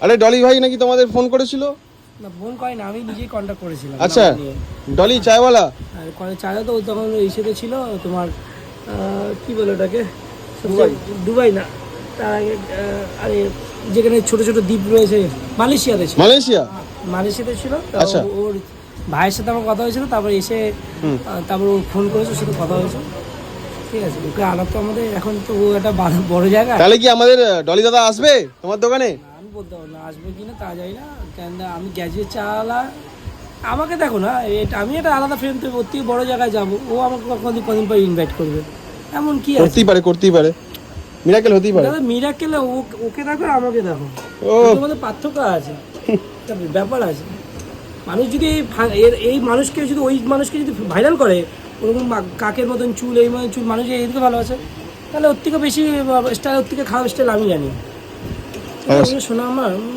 আরে ডলি ভাই নাকি তোমাদের ফোন করেছিল? না ফোন করে না, আমি নিজেই কন্ট্যাক্ট করেছিলাম। আচ্ছা, ডলি চায়ওয়ালা। আর চাইলে তো তখন ইসেতে ছিল তোমার কি বলে ওটাকে, দুবাই। দুবাই না, তার আগে আরে যেখানে ছোট ছোট দ্বীপ রয়েছে, মালয়েশিয়াতে ছিল। মালয়েশিয়াতে ছিল। আচ্ছা। ওর ভাইয়ের সাথে আমার কথা হয়েছিল, তারপরে এসে তারপর ও ফোন করেছে, ওর সাথে কথা হয়েছে। ঠিক আছে, ওকে আলাপ তো আমাদের এখন তো ও একটা বড় জায়গা। তাহলে কি আমাদের ডলি দাদা আসবে তোমার দোকানে? আমি বলতে পারবো না আসবে কিনা, তা যাই না, কেন আমি গ্র্যাজুয়েট চালা। আমাকে দেখো না, আমি একটা আলাদা ফ্রেন্ড থেকে ওর থেকে বড় জায়গায় যাবো, ও আমাকে কদিন পর ইনভাইট করবে, এমন কি আছে? করতেই পারে, মিরাকেল হতেই পারে। দাদা মিরাকেল, ওকে দেখো আমাকে দেখো, তোমাদের পার্থক্য আছে, একটা ব্যাপার আছে। মানুষ যদি এই মানুষকে যদি ওই মানুষকে যদি ভাইরাল করে, ওরকম কাকের মতন চুল, এই মতন চুল, মানুষ এদিকে ভালো আছে, তাহলে ওর থেকে বেশি স্টাইল, ওর থেকে খারাপ স্টাইল আমি জানি। শোনা আমার